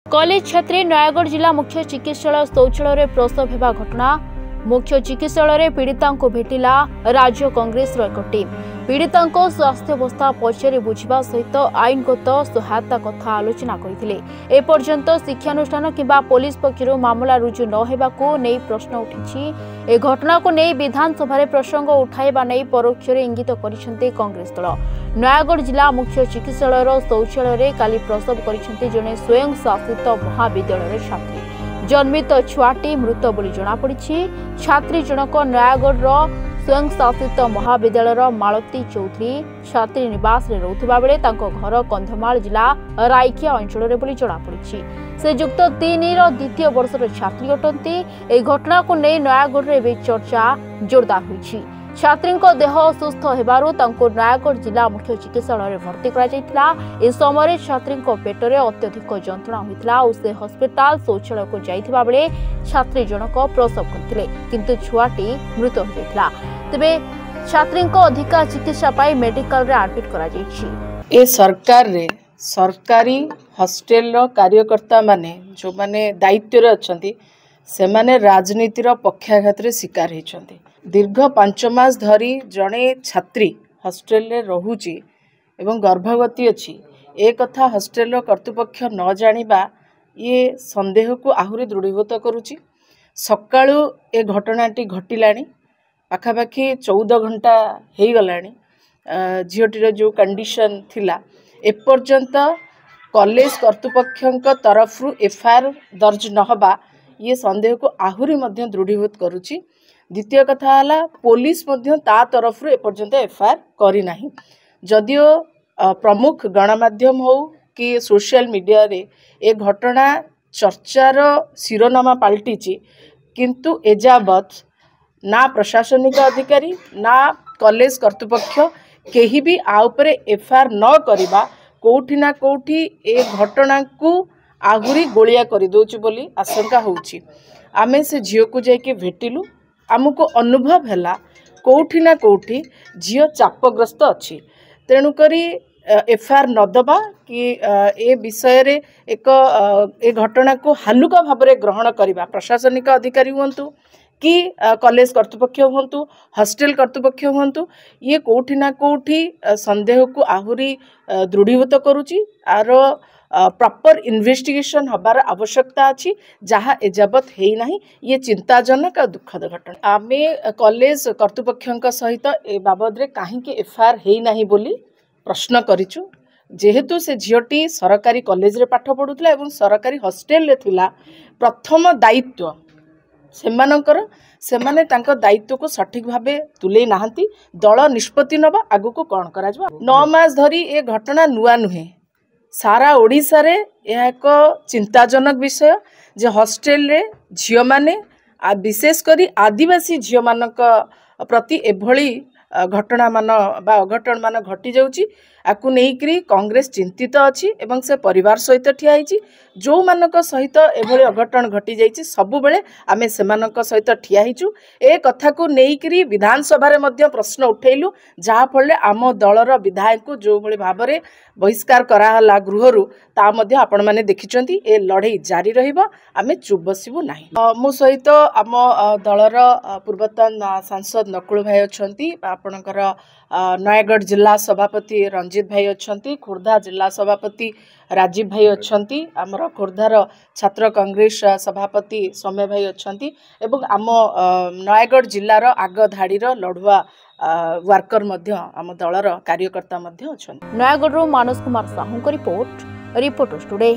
College छात्री Nayagarh जिला मुख्य चिकित्सालय शौचालय प्रसव होगा घटना। मुख्य चिकित्सालय पीड़िता भेटिला राज्य कांग्रेस एक टीम। पीड़िता स्वास्थ्यावस्था पचारि बुझा सहित आईनगत सहायता कथा आलोचना करथिले। ए पर्यंत शिक्षानुष्ठान किंबा पुलिस पक्षरु मामला रुजु न हेबाकु नै प्रश्न उठिछि। ए घटना को नै विधानसभा प्रसंग उठाइबा नै परोक्ष इंगित करिसेंते कांग्रेस दल। नयागढ़ जिला मुख्य चिकित्सालय शौचालय काली प्रसव करिसेंते जने स्वयं शासित महाविद्यालय छात्री। जन्मित छुआटी मृत बोली जनापड़ी। छात्री जनक नयागढ़ स्वयं शासित महाविद्यालय मालती चौधरी छात्री निवास रे रहुथिबा बेले तांको घर कंधमाल जिला राइकिया अंचल रे बोली जनापड़ी। से युक्त 3 द्वितीय वर्षर छात्री अटंती। ए घटना को नै नयागढ़ रे चर्चा जोरदार होईछि। छात्री देह असुस्थ होबारु तांको नयागढ़ जिला मुख्य चिकित्सालय भर्ती करा जायतिला। ए समय छात्री पेटरे अत्यधिक जंत्रणा होइतिला और से हस्पिटाल शौचालय को जाइथिबा बेले छात्री जनक प्रसव करथिले, किंतु छुआटी मृत हो जायतिला। तबे छात्री अधिका चिकित्सा पाई मेडिकल रे एडमिट करा जायछि। ए सरकार रे सरकारी हॉस्टल रो कार्यकर्ता माने जो माने दायित्व रे अछंती से माने राजनीति रो पक्षाघात रे शिकार हेछंती। दीर्घ 5 मास धरी जड़े छात्री हॉस्टल रे रहुची एवं गर्भवती अच्छी ए कथा हॉस्टल कर्तृपक्ष न जानिबा ये संदेह को आहुरी दृढ़ीभूत करुची। सकाळु ए घटनाटी घटिलाणी पाखापाखि 14 घंटा हो गलाणी। झीटीर जो कंडीशन थिला एपर्यंत कॉलेज कर्तृपक्ष तरफ एफआईआर दर्ज नहबा ये संदेह को आहुरी मध्य दृढ़ीभूत करुची। द्वितीय कथा है पुलिस ता तरफ एपर्यंत एफआईआर करी नाही। जदियो प्रमुख गणमाध्यम हो कि सोशल मीडिया रे ए घटना चर्चार शिरोनामा पलटिची, किंतु एजावत ना प्रशासनिक अधिकारी ना कॉलेज कर्तृपक्ष केही भी आ उपरे एफआईआर न करिबा कोठी ना कोठी ए घटना को आहुरी गोलिया कर दोची बोली आशंका होउची। आमे से झियो को जाके भेटिलु, आमको अनुभव है कौटी ना कौटी झील चापग्रस्त अच्छी। तेणुकरी एफआईआर नदबा कि ए विषय रे एक ए घटना को हालुका भाव में ग्रहण करवा प्रशासनिक अधिकारी हुंतु कि कॉलेज कर्तृपक्ष हुंतु हॉस्टल कर्तृपक्ष हुंतु ये कौटी ना कौटी संदेह को आहुरी दृढ़ीभूत करुची। आर प्रॉपर इन्वेस्टिगेशन हबार आवश्यकता अच्छी जहाँ एजावत है नहीं। ये चिंताजनक और दुखद घटना। आमे कॉलेज कर्तृपक्ष सहित ए बाबद रे कहीं एफआईआर है नहीं बोली प्रश्न करिचु। जेहेतु से झीटी सरकारी कॉलेज रे पाठ पढ़ुला एवं सरकारी हॉस्टल रे थिला, प्रथम दायित्व सेमानकर सेमाने तांको दायित्व को सठिक भावे तुले नाहंती। दल निष्पत्ति नबा आगु को कौन करा 9 मास धरी ए घटना नुआ नुहे। सारा ओडिशा रे यह एक चिंताजनक विषय जे हॉस्टल रे झियो माने विशेष करी आदिवासी झियो मानक प्रति एभली घटना मान बा अघटन मान घटी जाउची। आकु नेइकरी कांग्रेस चिंतित अछि एवं से परिवार सहित ठिया हिची। जो मानक सहित एभली अघटन घटी जाइची सबु बेले आमे सेमानक सहित ठिया हिचु। ए कथा को नेइकरी विधानसभा रे मध्य प्रश्न उठैलु, जहा फले आम दलर विधायक को जो भली भाबरे बहिष्कार कराहला गृहरु ता मध्य आपण माने देखिचंती। ए लड़ाई जारी रहिबो, आमे चुप बसिबु नाही। मो सहित आम दलर पूर्वतन सांसद नकुल भाई अछंती, आपणकर नयागढ़ जिला सभापति रंजित भाई अछंती, खोर्धा जिला सभापति राजीव भाई अछंती, आमर खोर्धार छात्र कांग्रेस सभापति सौम्य भाई अछंती एवं आम नयागढ़ जिलार आग धाड़ीर लड़ुआ वर्कर मध्य आम दलर कार्यकर्ता मध्य अछंती। नयागढ़ मानस कुमार साहू को रिपोर्ट टुडे।